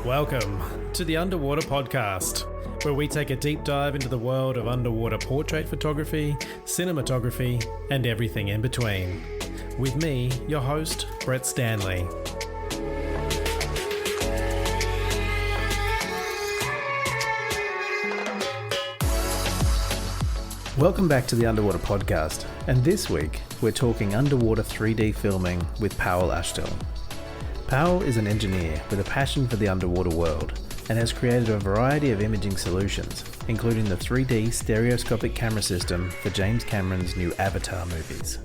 Welcome to the Underwater Podcast, where we take a deep dive into the world of underwater portrait photography, cinematography, and everything in between. With me, your host, Brett Stanley. Welcome back to the Underwater Podcast, and this week we're talking underwater 3D filming with Pawel Achtel. Pawel is an engineer with a passion for the underwater world and has created a variety of imaging solutions, including the 3D stereoscopic camera system for James Cameron's new Avatar movies.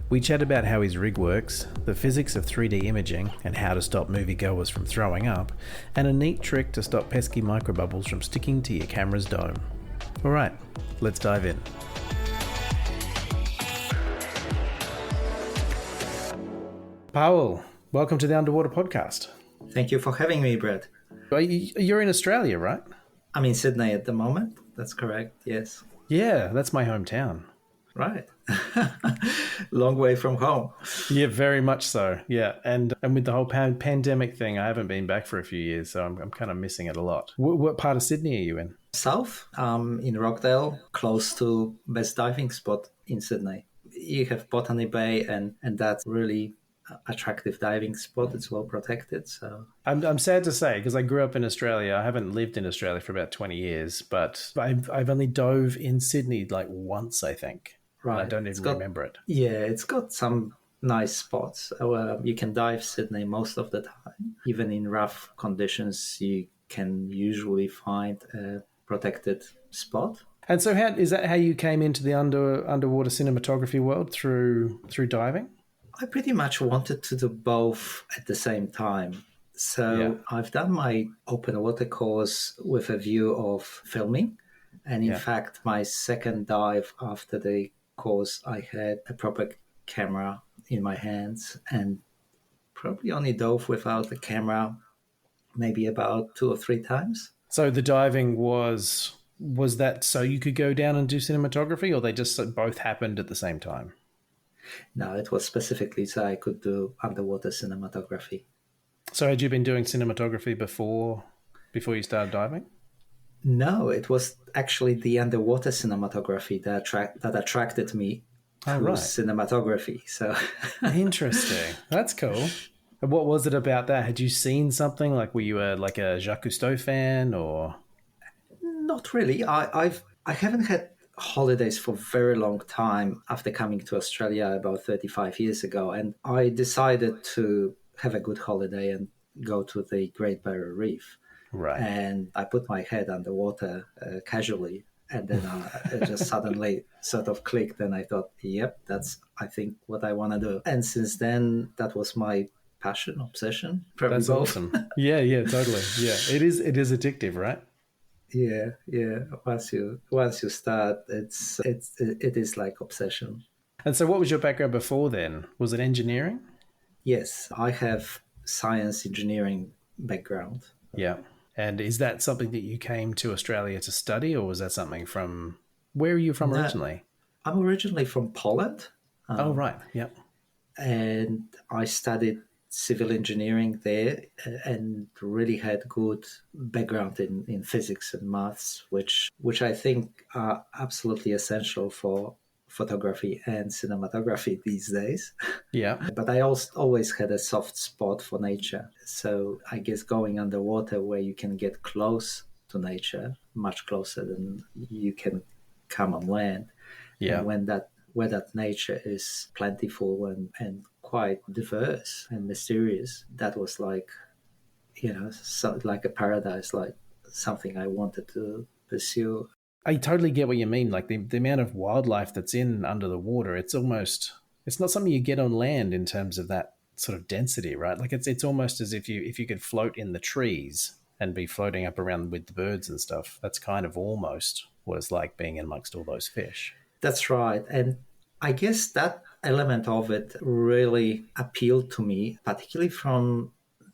We chat about how his rig works, the physics of 3D imaging and how to stop moviegoers from throwing up, and a neat trick to stop pesky microbubbles from sticking to your camera's dome. Alright, let's dive in. Pawel, welcome to the Underwater Podcast. Thank you for having me, Brett. You're in Australia, right? I'm in Sydney at the moment. That's correct, yes. Yeah, that's my hometown. Right. Long way from home. Yeah, very much so. Yeah, and with the whole pandemic thing, I haven't been back for a few years, so I'm kind of missing it a lot. What part of Sydney are you in? South, in Rockdale, close to best diving spot in Sydney. You have Botany Bay, and that's really attractive diving spot. It's well protected. So I'm sad to say, because I grew up in Australia. I haven't lived in Australia for about 20 years, but I've only dove in Sydney like once, I think. Right. I don't even remember it. Yeah, it's got some nice spots. You can dive Sydney most of the time. Even in rough conditions, you can usually find a protected spot. And so is that how you came into the underwater cinematography world, through diving? I pretty much wanted to do both at the same time. So I've done my open water course with a view of filming. And in fact, my second dive after the course, I had a proper camera in my hands and probably only dove without the camera maybe about 2 or 3 times. So the diving was that so you could go down and do cinematography, or they just both happened at the same time? No, it was specifically so I could do underwater cinematography. So had you been doing cinematography before you started diving? No, it was actually the underwater cinematography that attracted me to cinematography. So interesting. That's cool. And what was it about that? Had you seen something? Like, were you a Jacques Cousteau fan, or? Not really. I haven't had holidays for a very long time after coming to Australia about 35 years ago, and I decided to have a good holiday and go to the Great Barrier Reef. Right. And I put my head underwater casually, and then it just suddenly sort of clicked, and I thought, yep, that's, I think, what I want to do. And since then, that was my passion, obsession. That's both. Awesome. Yeah, totally. Yeah, it is addictive, right? Yeah. Once you start, it is like obsession. And so what was your background before then? Was it engineering? Yes, I have science engineering background. Yeah. And is that something that you came to Australia to study, or was that something from, where are you from originally? I'm originally from Poland. Oh, right. Yeah. And I studied civil engineering there and really had good background in physics and maths, which I think are absolutely essential for photography and cinematography these days. Yeah. But I also always had a soft spot for nature. So I guess going underwater where you can get close to nature, much closer than you can come on land. Yeah. And where that nature is plentiful and quite diverse and mysterious, that was like, like a paradise, like something I wanted to pursue. I totally get what you mean. Like the amount of wildlife that's in under the water, it's not something you get on land in terms of that sort of density, right? Like it's almost as if you could float in the trees and be floating up around with the birds and stuff. That's kind of almost what it's like being amongst all those fish. That's right. And I guess that element of it really appealed to me, particularly from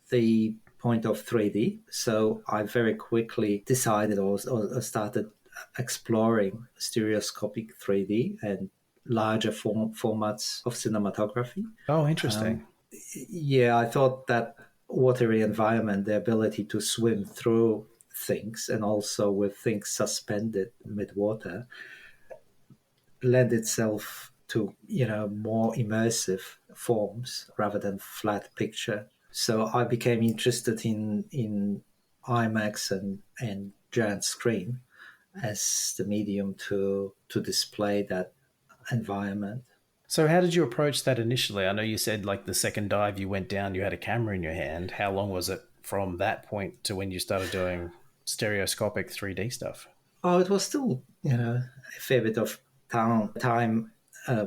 the point of 3D. So I very quickly decided or started exploring stereoscopic 3D and larger formats of cinematography. Oh, interesting. Yeah, I thought that watery environment, the ability to swim through things and also with things suspended mid-water, lend itself to more immersive forms rather than flat picture. So I became interested in IMAX and giant screen as the medium to display that environment. So how did you approach that initially? I know you said like the second dive you went down, you had a camera in your hand. How long was it from that point to when you started doing stereoscopic 3D stuff? Oh, it was still a fair bit of time. Uh,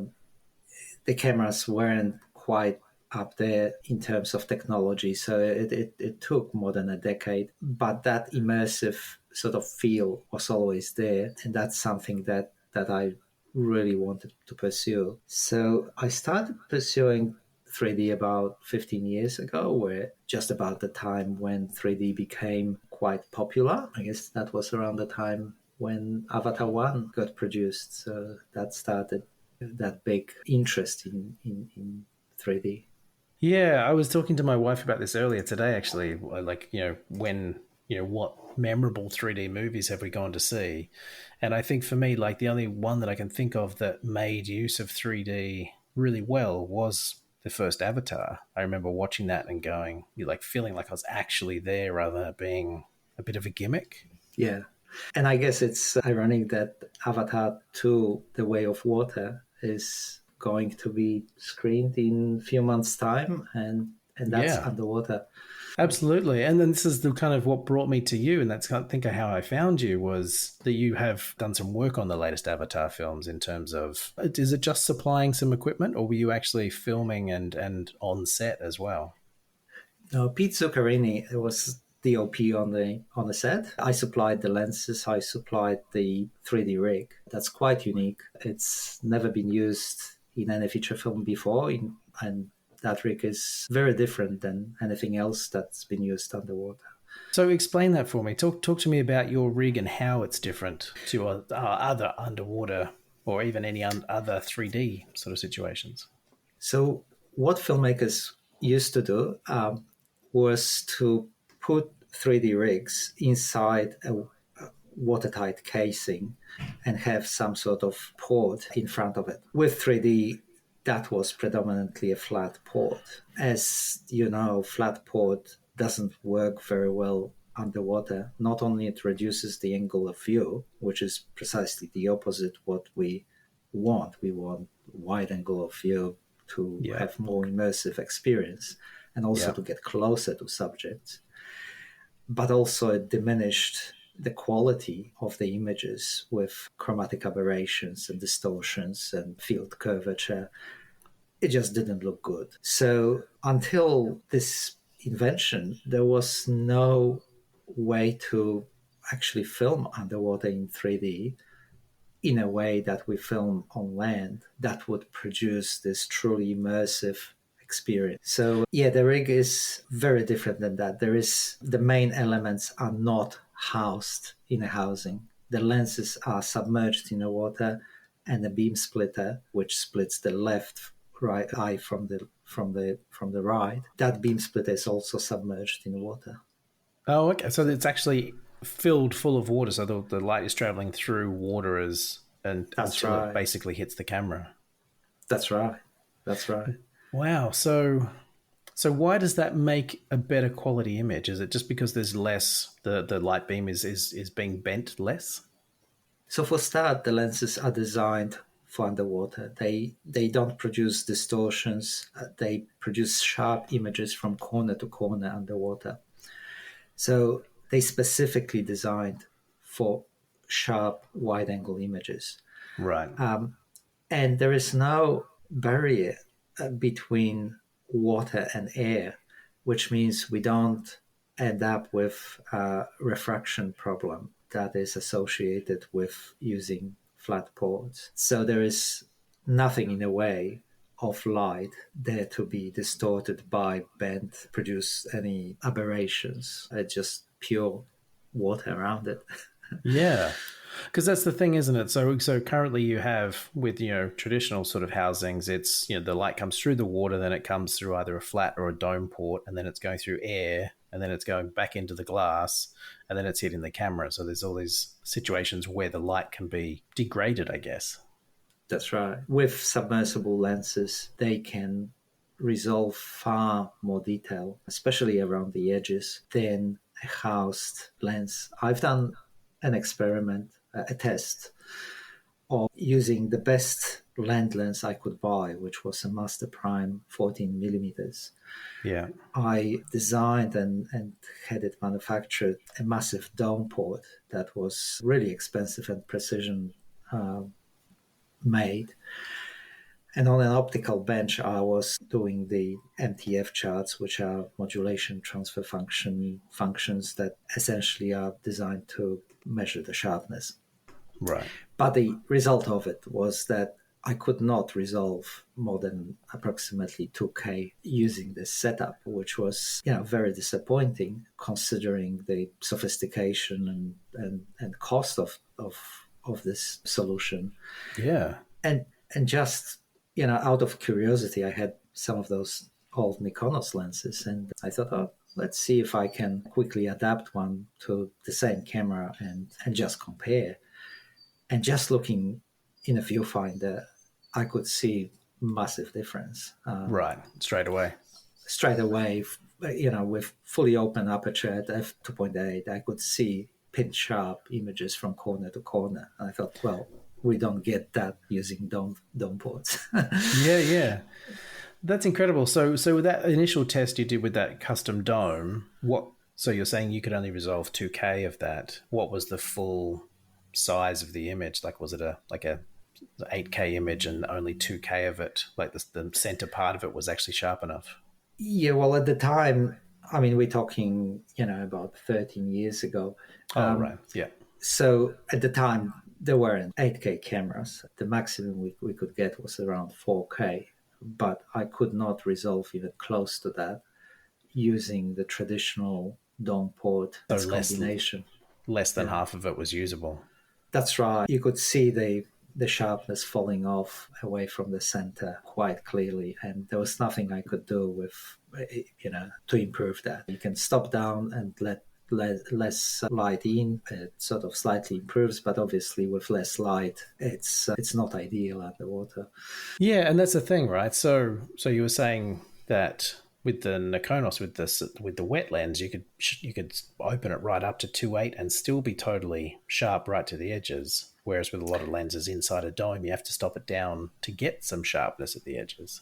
the cameras weren't quite up there in terms of technology, so it took more than a decade. But that immersive sort of feel was always there, and that's something that I really wanted to pursue. So I started pursuing 3D about 15 years ago, where just about the time when 3D became quite popular. I guess that was around the time when Avatar 1 got produced. So that started that big interest in 3D. Yeah, I was talking to my wife about this earlier today, actually. Like, what memorable 3D movies have we gone to see? And I think for me, like, the only one that I can think of that made use of 3D really well was the first Avatar. I remember watching that and going, like, feeling like I was actually there rather than it being a bit of a gimmick. Yeah. And I guess it's ironic that Avatar 2, The Way of Water, is going to be screened in a few months' time, and that's Yeah. underwater. Absolutely. And then this is the kind of what brought me to you. And that's, I think, how I found you was that you have done some work on the latest Avatar films in terms of, is it just supplying some equipment or were you actually filming and on set as well? No, Pete Zuccarini was DOP on the set. I supplied the lenses. I supplied the 3D rig. That's quite unique. It's never been used in any feature film before, and that rig is very different than anything else that's been used underwater. So explain that for me. Talk to me about your rig and how it's different to other underwater or even any other 3D sort of situations. So what filmmakers used to do was to put 3D rigs inside a watertight casing and have some sort of port in front of it. With 3D, that was predominantly a flat port. As you know, flat port doesn't work very well underwater. Not only it reduces the angle of view, which is precisely the opposite what we want. We want wide angle of view to Yeah. have more immersive experience and also Yeah. to get closer to subjects. But also it diminished the quality of the images with chromatic aberrations and distortions and field curvature. It just didn't look good. So until this invention, there was no way to actually film underwater in 3D in a way that we film on land that would produce this truly immersive experience. So yeah, the rig is very different than that. The main elements are not housed in a housing. The lenses are submerged in the water, and the beam splitter, which splits the left right eye from the right, that beam splitter is also submerged in water. Oh, okay. So it's actually filled full of water. So the light is traveling through water until it Right. basically hits the camera. That's right. That's right. Wow. So why does that make a better quality image? Is it just because there's less, the light beam is being bent less? So for start, the lenses are designed for underwater. They don't produce distortions. They produce sharp images from corner to corner underwater. So they specifically designed for sharp wide angle images. Right. And there is no barrier between water and air, which means we don't end up with a refraction problem that is associated with using flat ports. So there is nothing in the way of light there to be distorted by bent, produce any aberrations. It's just pure water around it. Yeah. Because that's the thing, isn't it? So currently you have with traditional sort of housings, it's the light comes through the water, then it comes through either a flat or a dome port, and then it's going through air, and then it's going back into the glass, and then it's hitting the camera. So there's all these situations where the light can be degraded, I guess. That's right. With submersible lenses, they can resolve far more detail, especially around the edges, than a housed lens. I've done an experiment, a test of using the best land lens I could buy, which was a Master Prime 14 millimeters. Yeah. I designed and had it manufactured a massive dome port that was really expensive and precision made. And on an optical bench, I was doing the MTF charts, which are modulation transfer functions that essentially are designed to measure the sharpness. Right. But the result of it was that I could not resolve more than approximately 2K using this setup, which was very disappointing considering the sophistication and cost of this solution. Yeah. And just out of curiosity, I had some of those old Nikonos lenses, and I thought, oh, let's see if I can quickly adapt one to the same camera and just compare. And just looking in a viewfinder, I could see massive difference. Right. Straight away. Straight away, with fully open aperture at f2.8, I could see pin sharp images from corner to corner. And I thought, well, we don't get that using dome ports. Yeah. That's incredible. So with that initial test you did with that custom dome, so you're saying you could only resolve 2K of that. What was the full size of the image? Like, was it a 8K image and only 2K of it, like the center part of it was actually sharp enough? Yeah, well, at the time, I mean, we're talking, about 13 years ago. Oh, right. Yeah. So at the time, there weren't 8K cameras. The maximum we could get was around 4K, but I could not resolve even close to that using the traditional dome port combination. Less than half of it was usable. That's right. You could see the sharpness falling off away from the center quite clearly, and there was nothing I could do with to improve that. You can stop down and let less light in. It sort of slightly improves, but obviously with less light, it's not ideal underwater. Yeah, and that's the thing, right? So you were saying that with the Nikonos, with the wet lens, you could open it right up to 2.8 and still be totally sharp right to the edges. Whereas with a lot of lenses inside a dome, you have to stop it down to get some sharpness at the edges.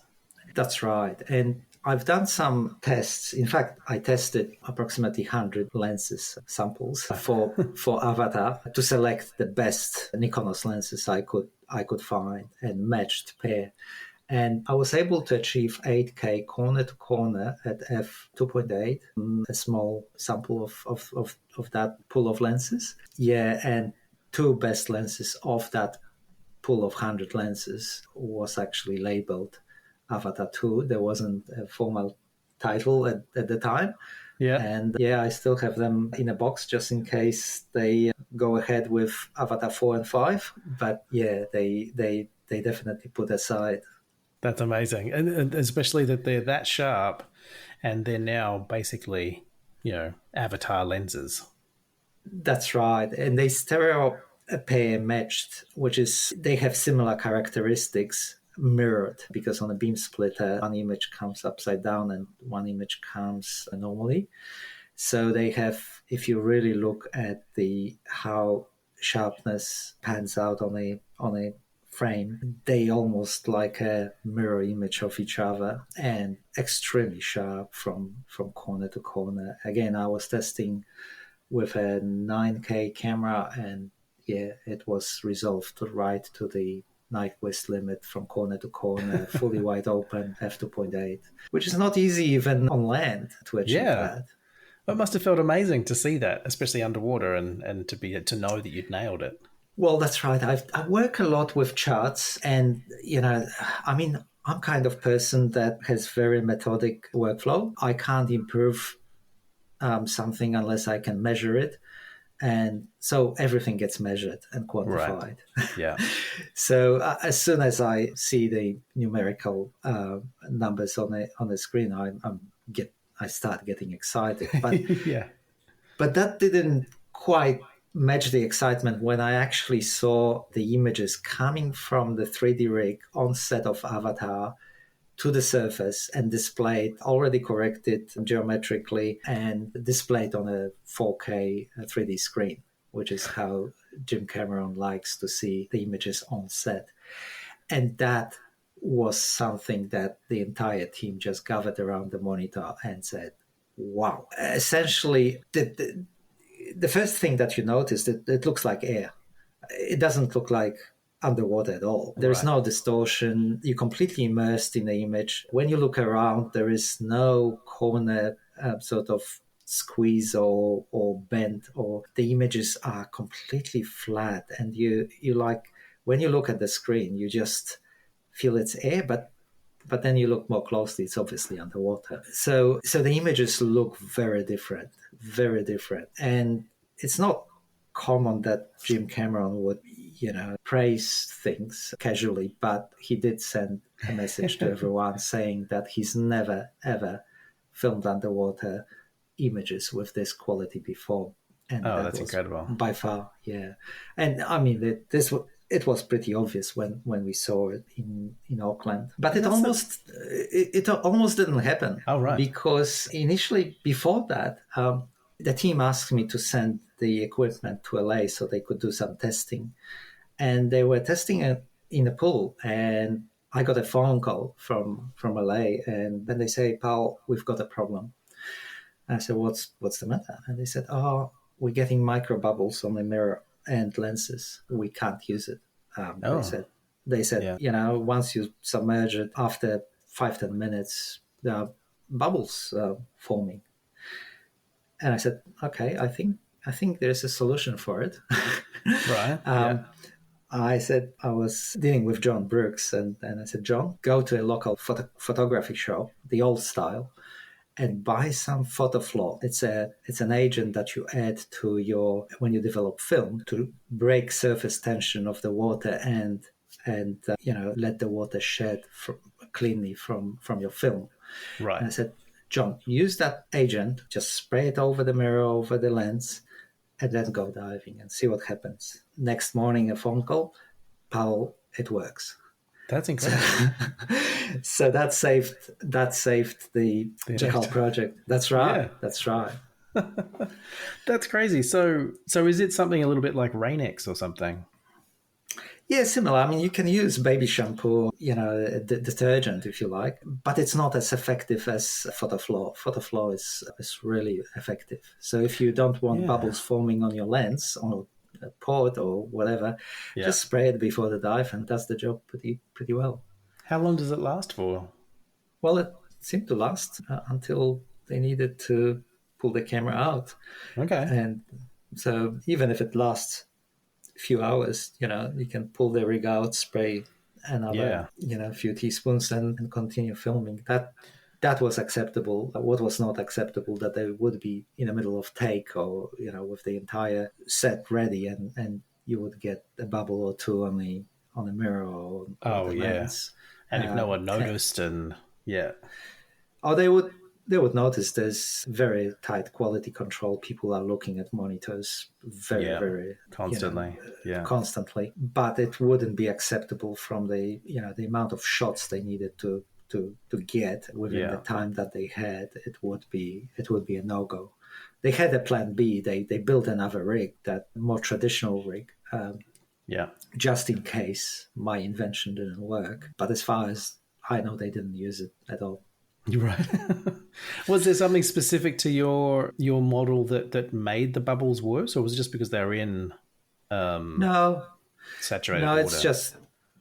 That's right. And I've done some tests. In fact, I tested approximately 100 lenses samples for Avatar to select the best Nikonos lenses I could find and matched pair. And I was able to achieve 8K corner to corner at f2.8, a small sample of that pool of lenses. Yeah, and two best lenses of that pool of 100 lenses was actually labeled Avatar 2. There wasn't a formal title at the time. Yeah. And I still have them in a box just in case they go ahead with Avatar 4 and 5. But yeah, they definitely put aside. That's amazing. And especially that they're that sharp and they're now basically, Avatar lenses. That's right. And they stereo pair matched, which is they have similar characteristics mirrored, because on a beam splitter, one image comes upside down and one image comes normally. So they have, if you really look at how sharpness pans out on a frame, they almost like a mirror image of each other and extremely sharp from corner to corner. Again, I was testing with a 9K camera, and it was resolved right to the Nyquist limit from corner to corner, fully wide open, f2.8, which is not easy even on land to achieve that. It must have felt amazing to see that, especially underwater, and to know that you'd nailed it. Well, that's right. I work a lot with charts, and I'm kind of person that has very methodic workflow. I can't improve something unless I can measure it. And so everything gets measured and quantified. Right. Yeah. So as soon as I see the numerical numbers on the screen, I start getting excited. But Yeah. but that didn't quite match the excitement when I actually saw the images coming from the 3D rig on set of Avatar to the surface and displayed, already corrected geometrically, and displayed on a 4K 3D screen, which is how Jim Cameron likes to see the images on set. And that was something that the entire team just gathered around the monitor and said, wow. Essentially, the first thing that you notice, it looks like air. It doesn't look like underwater at all. There is no distortion. You're completely immersed in the image. When you look around, there is no corner sort of squeeze or bend, or the images are completely flat. And you like, when you look at the screen, you just feel it's air, but then you look more closely, it's obviously underwater. So the images look very different, very different. And it's not common that Jim Cameron would, praise things casually, but he did send a message to everyone saying that he's never, ever filmed underwater images with this quality before. And that's incredible. By far, yeah. And I mean, it was pretty obvious when we saw it in Auckland, but it almost didn't happen. Oh, right. Because initially, before that, the team asked me to send the equipment to LA so they could do some testing, and they were testing it in a pool, and I got a phone call from LA, and then they say, "Pawel, we've got a problem." And I said, "What's the matter?" And they said, "Oh, we're getting micro bubbles on the mirror and lenses. We can't use it." They said, once you submerge it, after 5-10 minutes, there are bubbles forming. And I said, okay, I think there's a solution for it. Right. I said, I was dealing with John Brooks, and I said, John, go to a local photography shop, the old style, and buy some PhotoFlow. It's an agent that you add to when you develop film to break surface tension of the water and let the water shed cleanly from your film. Right. And I said, John, use that agent, just spray it over the mirror, over the lens, and then go diving and see what happens. Next morning, a phone call, Pawel, it works. That's incredible. So that saved the whole project. That's right. Yeah. That's right. That's crazy. So is it something a little bit like Rain-X or something? Yeah, similar. I mean, you can use baby shampoo, detergent if you like, but it's not as effective as PhotoFlow. PhotoFlow is really effective. So if you don't want bubbles forming on your lens, on a port or whatever, just spray it before the dive, and does the job pretty well. How long does it last for? Well, it seemed to last until they needed to pull the camera out. Okay. And so even if it lasts a few hours, you can pull the rig out, spray another, a few teaspoons, and continue filming. That was acceptable. What was not acceptable, that they would be in the middle of take, or with the entire set ready, and you would get a bubble or two on the mirror or the lens. And if no one noticed, they would notice there's very tight quality control. People are looking at monitors very constantly, but it wouldn't be acceptable from the amount of shots they needed to get within the time that they had. It would be a no-go. They had a plan B. They built another rig, that more traditional rig, just in case my invention didn't work. But as far as I know, they didn't use it at all. Right. Was there something specific to your model that made the bubbles worse, or was it just because they were in saturated water?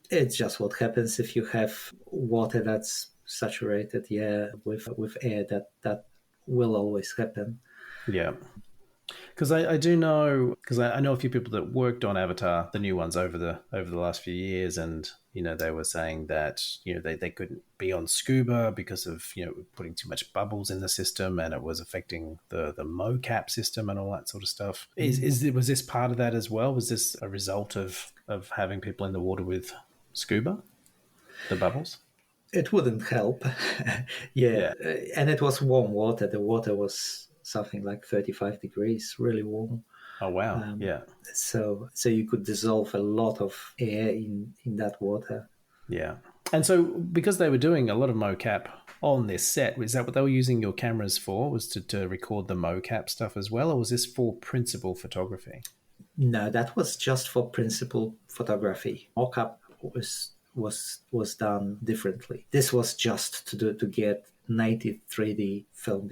It's just what happens if you have water that's saturated, with air. That will always happen. Yeah. Because I do know, because I know a few people that worked on Avatar, the new ones over the last few years, and they were saying that they couldn't be on scuba because of putting too much bubbles in the system, and it was affecting the mocap system and all that sort of stuff. Was this part of that as well? Was this a result of having people in the water with scuba, the bubbles? It wouldn't help. Yeah. And it was warm water. The water was something like 35 degrees, really warm. Oh, wow. Yeah. So you could dissolve a lot of air in that water. Yeah. And so because they were doing a lot of mocap on this set, was that what they were using your cameras for, was to record the mocap stuff as well, or was this for principal photography? No, that was just for principal photography. Mocap was done differently. This was just to get native 3D filmed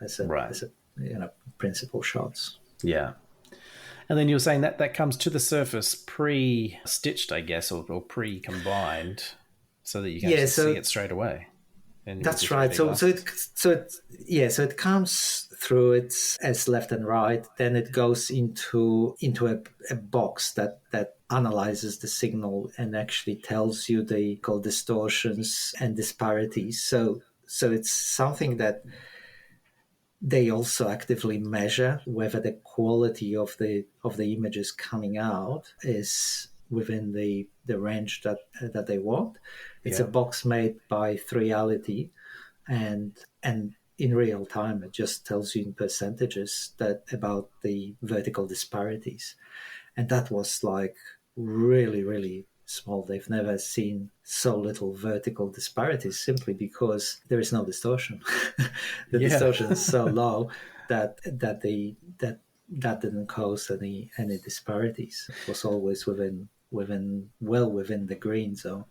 as a principal shots. Yeah. And then you were saying that comes to the surface pre-stitched, I guess, or pre-combined, so that you can see it straight away. That's right. So it comes through it as left and right. Then it goes into a box that analyzes the signal and actually tells you the distortions and disparities. So it's something that they also actively measure whether the quality of the images coming out is within the range that they want. It's a box made by 3Reality, and in real time it just tells you in percentages about the vertical disparities, and that was like really, really small. They've never seen so little vertical disparities simply because there is no distortion. The distortion is so low that didn't cause any disparities. It was always within the green zone.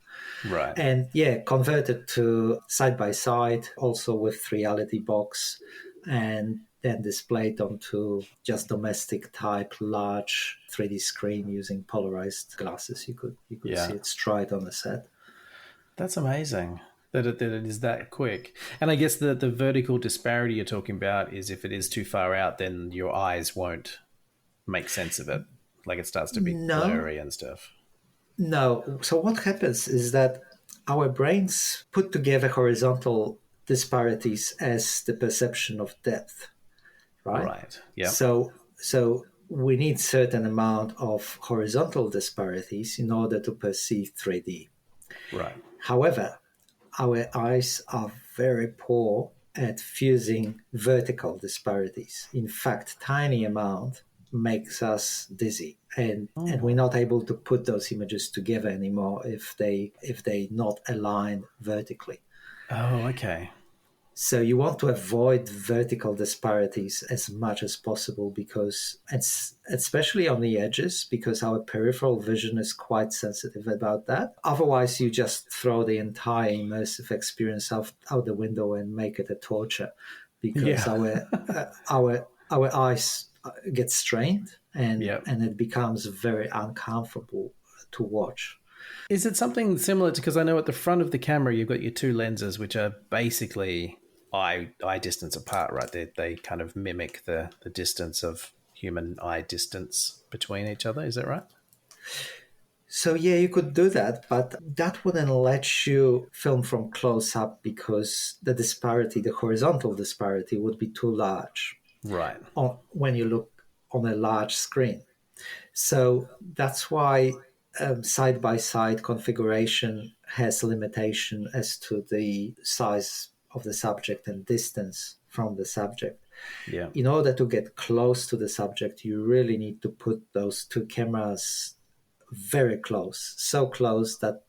Right. And converted to side by side, also with 3Reality box, and then displayed onto just domestic type large 3D screen using polarized glasses. You could see it straight on the set. That's amazing that it is that quick. And I guess the vertical disparity you're talking about is if it is too far out, then your eyes won't make sense of it. Like it starts to be blurry and stuff. No. So what happens is that our brains put together horizontal disparities as the perception of depth, right? Right. Yeah. So we need certain amount of horizontal disparities in order to perceive 3D. Right. However, our eyes are very poor at fusing vertical disparities. In fact, tiny amount makes us dizzy, and we're not able to put those images together anymore if they not aligned vertically. Oh, okay. So you want to avoid vertical disparities as much as possible, because especially on the edges, because our peripheral vision is quite sensitive about that. Otherwise, you just throw the entire immersive experience out the window and make it a torture, because our eyes get strained and it becomes very uncomfortable to watch. Is it something similar to, because I know at the front of the camera you've got your two lenses which are basically eye distance apart, right? They kind of mimic the distance of human eye distance between each other, is that right? So you could do that, but that wouldn't let you film from close up because the horizontal disparity would be too large. Right. When you look on a large screen. So that's why side-by-side configuration has limitation as to the size of the subject and distance from the subject. Yeah. In order to get close to the subject, you really need to put those two cameras very close, so close that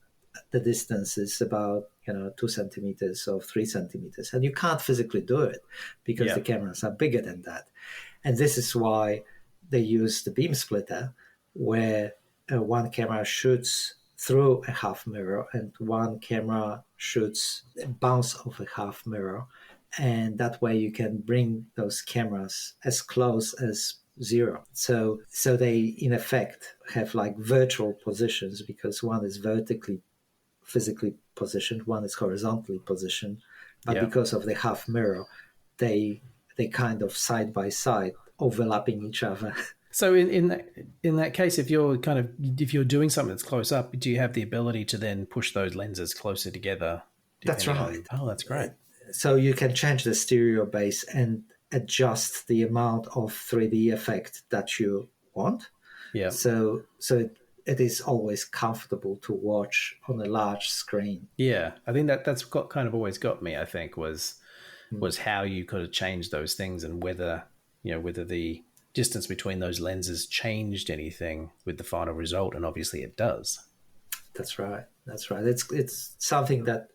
the distance is about 2 centimeters or 3 centimeters, and you can't physically do it because the cameras are bigger than that. And this is why they use the beam splitter, where one camera shoots through a half mirror and one camera shoots a bounce of a half mirror, and that way you can bring those cameras as close as zero. So they in effect have like virtual positions, because one is vertically physically positioned, one is horizontally positioned, but because of the half mirror, they kind of side by side overlapping each other. So in that case, if you're doing something that's close up, do you have the ability to then push those lenses closer together? That's right. That's great. So you can change the stereo base and adjust the amount of 3D effect that you want. Yeah. So it is always comfortable to watch on a large screen. Yeah, I think that's got kind of always got me. I think was how you could have changed those things, and whether the distance between those lenses changed anything with the final result, and obviously it does. That's right. It's something that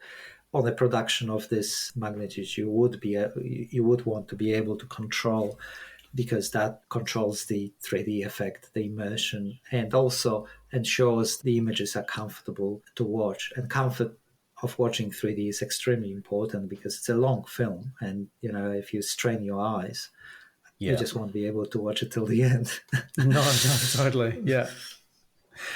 on the production of this magnitude you would want to be able to control, because that controls the 3D effect, the immersion, and also ensures the images are comfortable to watch. And comfort of watching 3D is extremely important because it's a long film, and if you strain your eyes, you just won't be able to watch it till the end. No, totally. Yeah.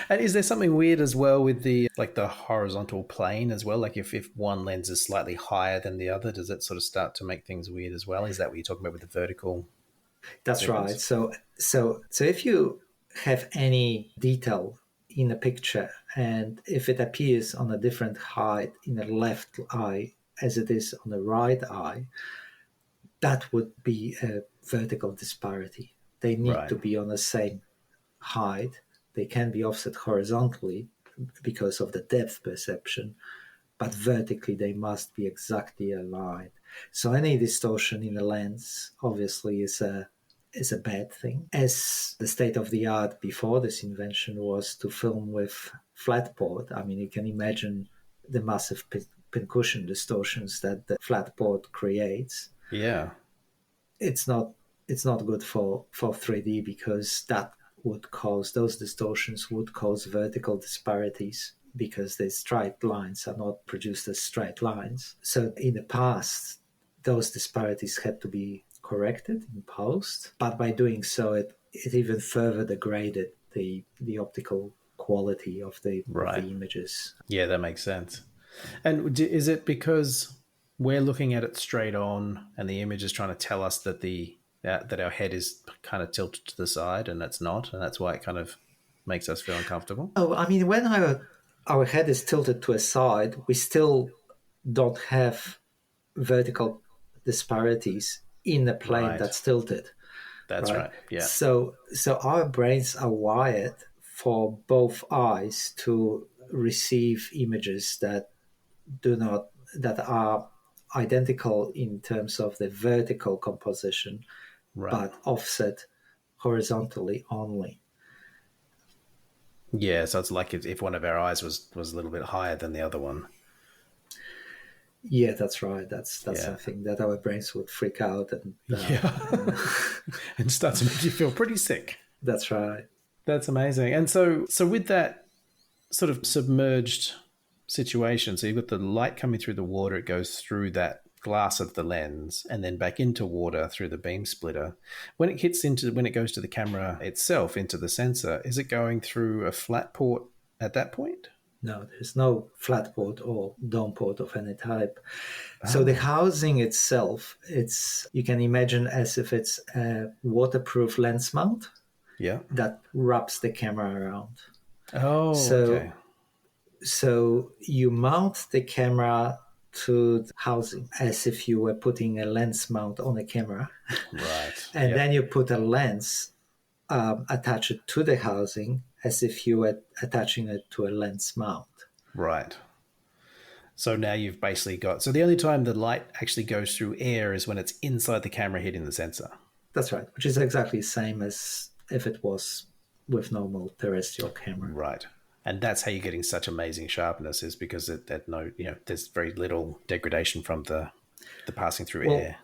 And is there something weird as well with the horizontal plane as well? Like if one lens is slightly higher than the other, does it sort of start to make things weird as well? Is that what you're talking about with the vertical? That's difference? Right. So if you have any detail in a picture, and if it appears on a different height in the left eye as it is on the right eye, that would be a vertical disparity. They need to be on the same height. They can be offset horizontally because of the depth perception, but vertically they must be exactly aligned. So any distortion in the lens obviously is a bad thing. As the state of the art before this invention was to film with flat port. I mean, you can imagine the massive pincushion distortions that the flat port creates. Yeah. It's not good for 3D, because those distortions would cause vertical disparities, because the straight lines are not produced as straight lines. So in the past, those disparities had to be corrected in post, but by doing so, it even further degraded the optical quality of the images. Yeah, that makes sense. And is it because we're looking at it straight on, and the image is trying to tell us that that our head is kind of tilted to the side, and it's not, and that's why it kind of makes us feel uncomfortable? Oh, I mean, when our head is tilted to a side, we still don't have vertical disparities in the plane that's tilted. That's right. Yeah. So our brains are wired for both eyes to receive images that are identical in terms of the vertical composition, but offset horizontally only. Yeah, so it's like if one of our eyes was a little bit higher than the other one. Yeah, that's right. That's something that our brains would freak out and and start to make you feel pretty sick. That's right. That's amazing. And so with that sort of submerged situation, so you've got the light coming through the water, it goes through that glass of the lens and then back into water through the beam splitter. When it goes to the camera itself, into the sensor, is it going through a flat port at that point? No, there's no flat port or dome port of any type. So the housing itself, you can imagine as if it's a waterproof lens mount that wraps the camera around. Okay. So you mount the camera to the housing as if you were putting a lens mount on a camera. Right. And then you put a lens, attach it to the housing as if you were attaching it to a lens mount. Right. So now you've basically got... So the only time the light actually goes through air is when it's inside the camera hitting the sensor. That's right, which is exactly the same as if it was with normal terrestrial camera. Right. And that's how you're getting such amazing sharpness, is because there's very little degradation from the passing through air.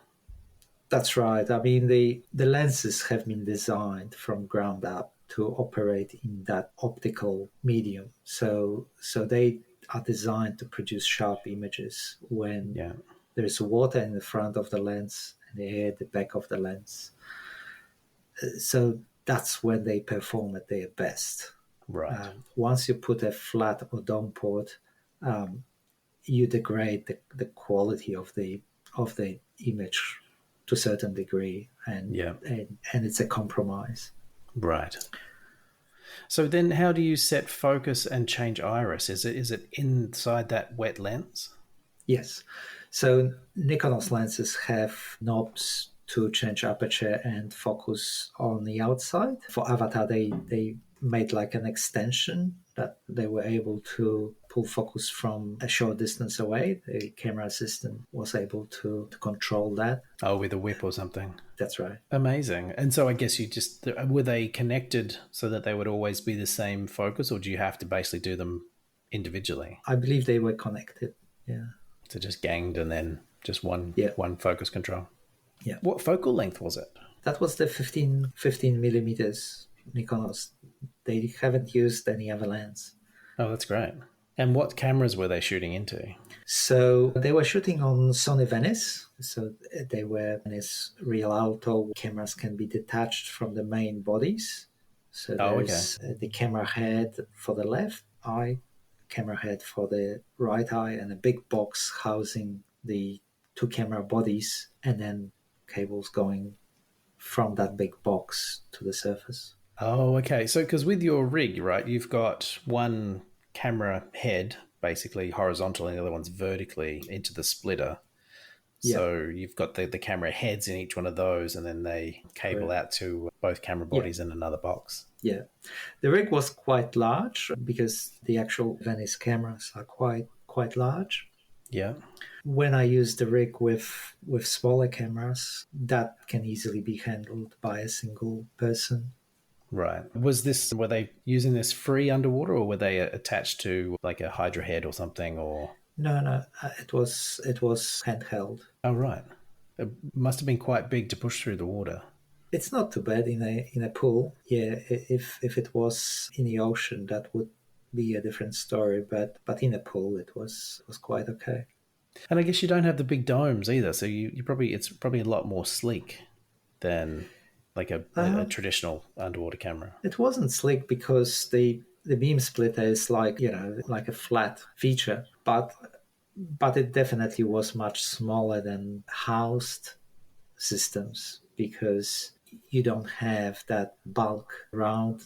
That's right. I mean, the lenses have been designed from ground up to operate in that optical medium. So they are designed to produce sharp images when there's water in the front of the lens and the air at the back of the lens. So that's when they perform at their best. Right. Once you put a flat or dome port, you degrade the quality of the image to a certain degree, and it's a compromise. Right. So then how do you set focus and change iris? Is it inside that wet lens? Yes. So Nikon's lenses have knobs to change aperture and focus on the outside. For Avatar, they made like an extension that they were able to pull focus from a short distance away. The camera system was able to control that. Oh, with a whip or something. That's right. Amazing. And so I guess were they connected so that they would always be the same focus, or do you have to basically do them individually? I believe they were connected. Yeah. So just ganged and then just one focus control. Yeah. What focal length was it? That was the 15 millimeters Nikonos. They haven't used any other lens. Oh, that's great. And what cameras were they shooting into? So they were shooting on Sony Venice. So they were Venice Real Auto. Cameras can be detached from the main bodies. So there's the camera head for the left eye, camera head for the right eye, and a big box housing the two camera bodies, and then cables going from that big box to the surface. Oh, okay. So because with your rig, right, you've got one camera head basically horizontal and the other one's vertically into the splitter. So you've got the camera heads in each one of those, and then they cable out to both camera bodies in another box. Yeah. The rig was quite large because the actual Venice cameras are quite large. Yeah. When I use the rig with smaller cameras, that can easily be handled by a single person. Right. Were they using this free underwater, or were they attached to like a Hydra head or something, or? No, it was handheld. Oh, right. It must have been quite big to push through the water. It's not too bad in a pool. Yeah, if it was in the ocean, that would be a different story. But in a pool, it was quite okay. And I guess you don't have the big domes either, so it's probably a lot more sleek than like a traditional underwater camera. It wasn't sleek because the beam splitter is like a flat feature, but it definitely was much smaller than housed systems because you don't have that bulk around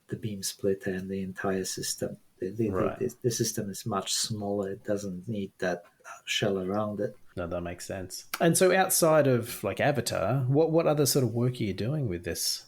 the beam splitter and the entire system. The system is much smaller. It doesn't need that shell around it. No, that makes sense. And so outside of like Avatar, what other sort of work are you doing with this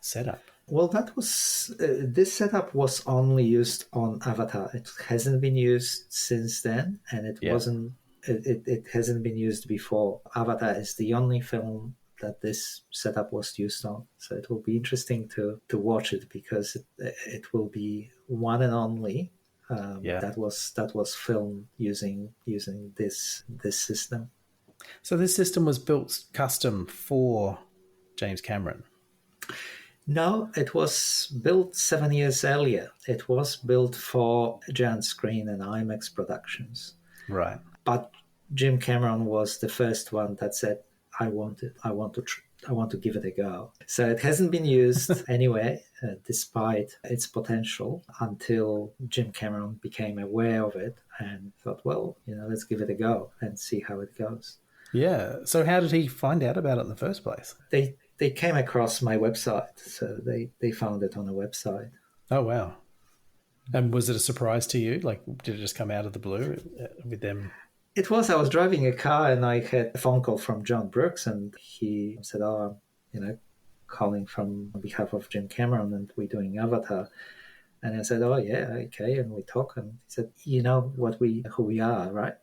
setup? Well, that was this setup was only used on Avatar. It hasn't been used since then, and it hasn't been used before. Avatar is the only film that this setup was used on. So it will be interesting to watch it because it will be one and only that was filmed using this system. So this system was built custom for James Cameron? No, it was built 7 years earlier. It was built for Giant Screen and IMAX Productions. Right. But Jim Cameron was the first one that said, I want to give it a go. So it hasn't been used anywhere, despite its potential, until Jim Cameron became aware of it and thought, well, let's give it a go and see how it goes. Yeah. So how did he find out about it in the first place? They came across my website, so they found it on a website. Oh, wow. And was it a surprise to you? Like, did it just come out of the blue with them? It was. I was driving a car and I had a phone call from John Brooks, and he said, "Oh, I'm, calling on behalf of Jim Cameron, and we're doing Avatar." And I said, "Oh yeah, okay." And we talk, and he said, "You know who we are, right?"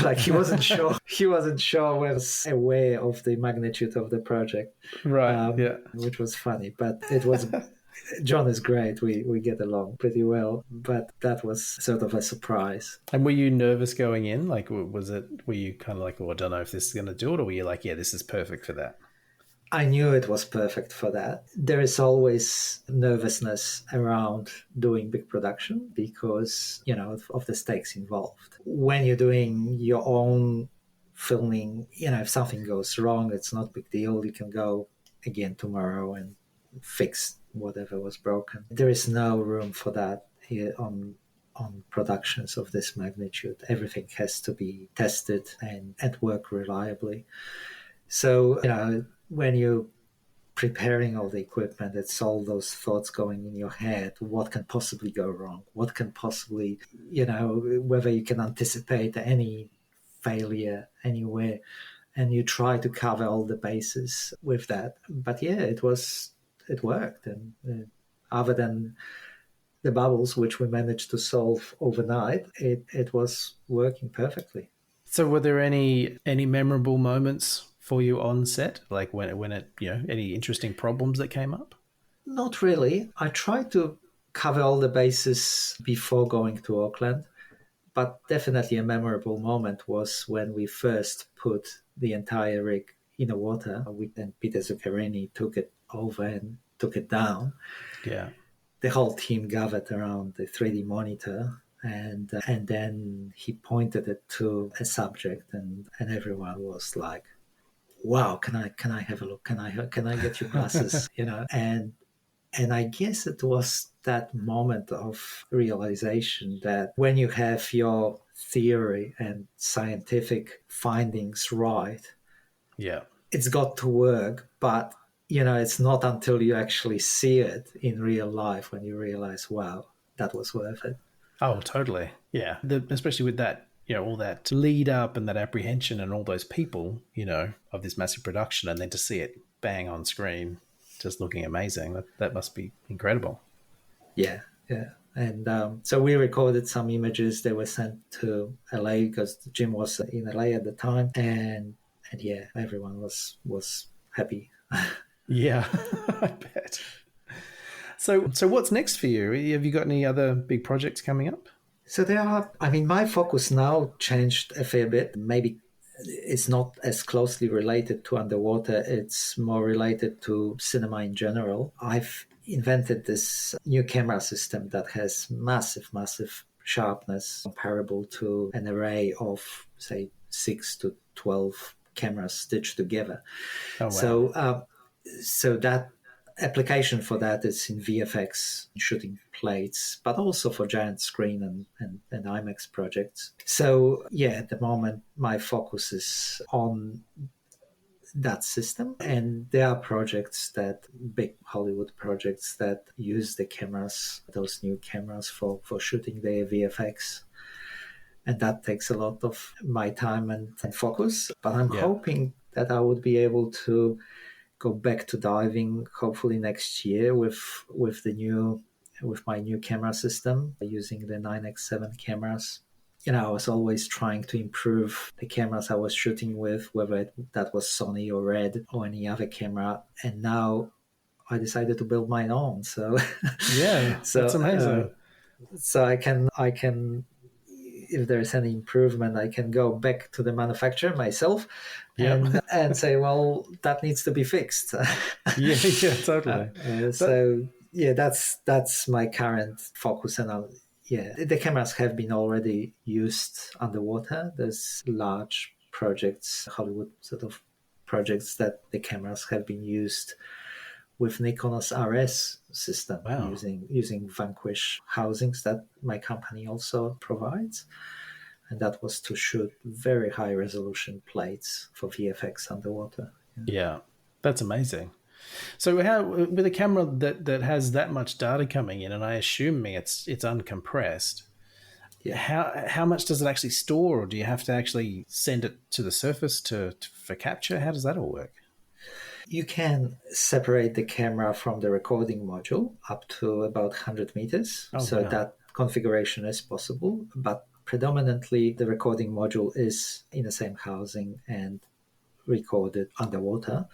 Like he wasn't sure. He wasn't sure. Was aware of the magnitude of the project, right? Which was funny, but it was. John is great. We get along pretty well, but that was sort of a surprise. And were you nervous going in? Like, were you kind of like, I don't know if this is going to do it, or were you like, yeah, this is perfect for that? I knew it was perfect for that. There is always nervousness around doing big production because, of the stakes involved. When you're doing your own filming, if something goes wrong, it's not a big deal. You can go again tomorrow and fix whatever was broken. There is no room for that here on productions of this magnitude. Everything has to be tested and work reliably. So, when you preparing all the equipment, it's all those thoughts going in your head. What can possibly go wrong? What can possibly, whether you can anticipate any failure anywhere, and you try to cover all the bases with that. But yeah, it worked, and other than the bubbles, which we managed to solve overnight, it was working perfectly. So were there any memorable moments for you on set, like when it any interesting problems that came up? Not really. I tried to cover all the bases before going to Auckland, but definitely a memorable moment was when we first put the entire rig in the water. And Peter Zuccarini took it over and took it down. Yeah. The whole team gathered around the 3D monitor, and then he pointed it to a subject, and everyone was like, "Wow, can I have a look? Can I get your glasses?" And I guess it was that moment of realization that when you have your theory and scientific findings right, yeah, it's got to work. But it's not until you actually see it in real life when you realize, wow, that was worth it. Oh, totally. Yeah. Especially with that, all that lead up and that apprehension and all those people, of this massive production, and then to see it bang on screen, just looking amazing. That must be incredible. Yeah. And so we recorded some images. They were sent to LA because Jim was in LA at the time, and yeah, everyone was happy. Yeah, I bet. So what's next for you? Have you got any other big projects coming up? So there are, my focus now changed a fair bit. Maybe it's not as closely related to underwater. It's more related to cinema in general. I've invented this new camera system that has massive sharpness comparable to an array of, say, 6 to 12 cameras stitched together. Oh, wow. So that application for that is in VFX, shooting plates, but also for giant screen and IMAX projects. So yeah, at the moment, my focus is on that system. And there are big Hollywood projects that use the cameras, those new cameras for shooting their VFX. And that takes a lot of my time and focus. But I'm hoping that I would be able to go back to diving hopefully next year with my new camera system using the 9x7 cameras. I was always trying to improve the cameras I was shooting with, whether that was Sony or Red or any other camera. And now I decided to build my own. So yeah, that's amazing. So I can, if there's any improvement, I can go back to the manufacturer myself and say, well, that needs to be fixed. yeah, totally. That's my current focus. And the cameras have been already used underwater. There's large projects, Hollywood sort of projects, that the cameras have been used with Nikon's RS system. Wow. using Vanquish housings that my company also provides. And that was to shoot very high resolution plates for VFX underwater. Yeah, that's amazing. So how, with a camera that has that much data coming in, and I assume it's uncompressed, how much does it actually store, or do you have to actually send it to the surface for capture? How does that all work? You can separate the camera from the recording module up to about 100 meters. Oh, so wow. that configuration is possible, but predominantly the recording module is in the same housing and recorded underwater.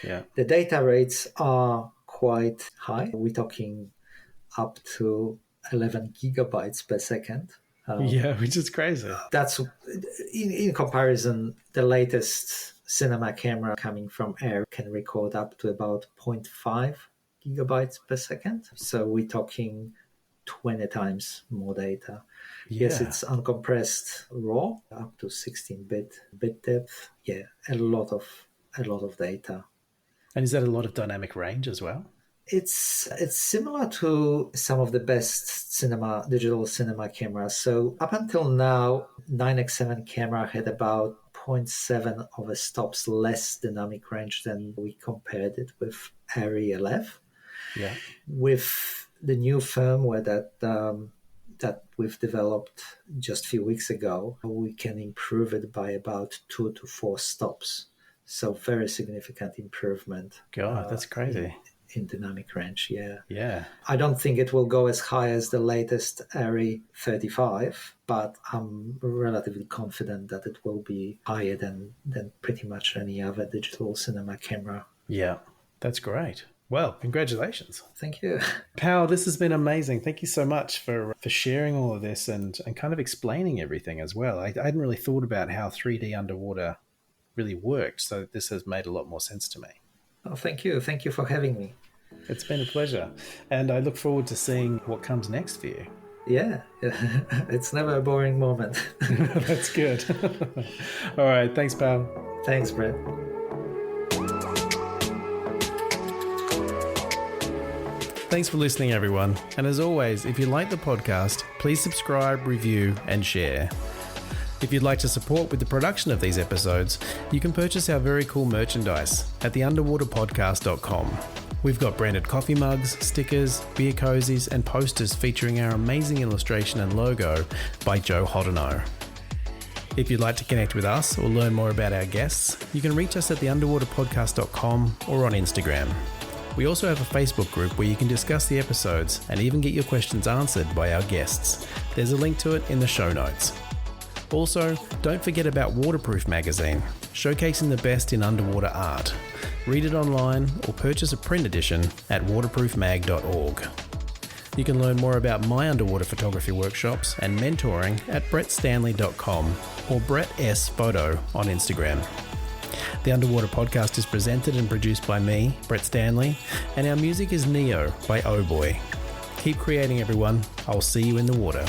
Yeah. The data rates are quite high. We're talking up to 11 gigabytes per second. Which is crazy. That's in comparison, the latest cinema camera coming from Air can record up to about 0.5 gigabytes per second. So we're talking 20 times more data. Yeah. Yes, it's uncompressed RAW up to 16-bit depth. Yeah, a lot of data. And is that a lot of dynamic range as well? It's similar to some of the best digital cinema cameras. So up until now, 9x7 camera had about 0.7 of a stops less dynamic range than we compared it with Airy LF. Yeah. With the new firmware that we've developed just a few weeks ago, we can improve it by about 2 to 4 stops. So very significant improvement. God, that's crazy. In dynamic range, yeah. Yeah. I don't think it will go as high as the latest Airy 35, but I'm relatively confident that it will be higher than pretty much any other digital cinema camera. Yeah, that's great. Well, congratulations. Thank you. Pawel, this has been amazing. Thank you so much for sharing all of this and kind of explaining everything as well. I hadn't really thought about how 3D underwater really worked, so this has made a lot more sense to me. Oh, thank you. Thank you for having me. It's been a pleasure. And I look forward to seeing what comes next for you. Yeah, it's never a boring moment. That's good. All right. Thanks, Pawel. Thanks, Brett. Thanks for listening, everyone. And as always, if you like the podcast, please subscribe, review, and share. If you'd like to support with the production of these episodes, you can purchase our very cool merchandise at theunderwaterpodcast.com. We've got branded coffee mugs, stickers, beer cozies, and posters featuring our amazing illustration and logo by Joe Hodino. If you'd like to connect with us or learn more about our guests, you can reach us at theunderwaterpodcast.com or on Instagram. We also have a Facebook group where you can discuss the episodes and even get your questions answered by our guests. There's a link to it in the show notes. Also, don't forget about Waterproof magazine, showcasing the best in underwater art. Read it online or purchase a print edition at waterproofmag.org. You can learn more about my underwater photography workshops and mentoring at brettstanley.com or Brett S Photo on Instagram. The Underwater Podcast is presented and produced by me, Brett Stanley, and our music is Neo by Oh Boy. Keep creating, everyone. I'll see you in the water.